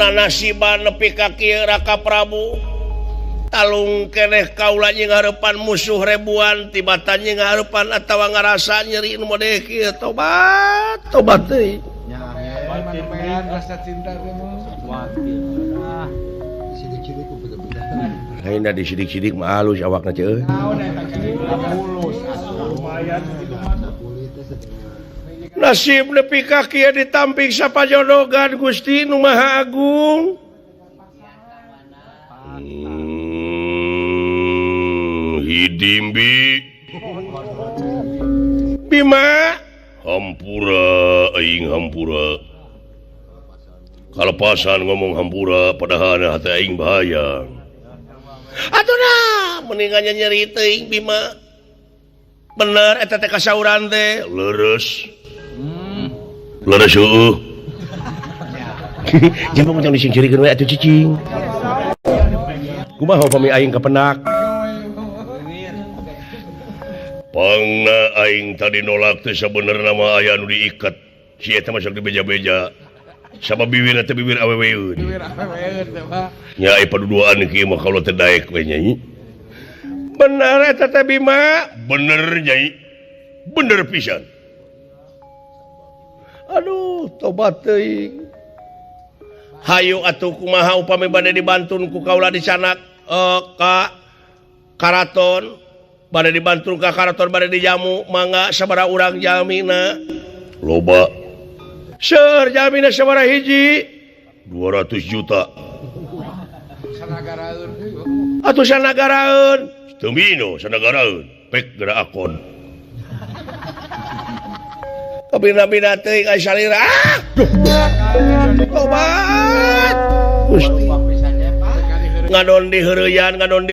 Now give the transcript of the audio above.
nasiban nepi ka kieu Raka Prabu talung keneh kaula nying hareupan musuh ribuan tibatan nying hareupan atawa ngarasa nyeri nu model kieu tobat teuing rasa cinta ayeuna disidik-sidik mah halus awakna ceuh nasib nepi ka kieu ditampik sapajodogan Gusti Nu Maha Agung hidimbi Bima hampura aing hampura kalepasan ngomong hampura padahal hati aing bahaya atuna mendingan nyeri teuing Bima bener eta teh kasauran teh leres heueuh jeung pun disingcirikeun we atuh cicing kumaha upami aing kapenak pangna aing tadi nolak teh sabenerna mah aya nu diikat si eta masuk di beja-beja sama bibirna teh bibir aweweun nya ai paduduan kieu mah kalau teh daek we nyai bener eta teh Bima bener nyai bener pisan aduh tobat teuing hayu atuh kumaha upami bade dibantun ku kaula di sana ka karaton bade dibantun ka karaton bade dijamu mangga sabaraha urang jalmina loba seur jalmina sabaraha hiji 200 juta sanagaraeun atuh sanagaraeun teu mino sanagaraeun pek geura akon kabina-bina teuing ai salira tobat Gusti ngadon di heureuyan ngadon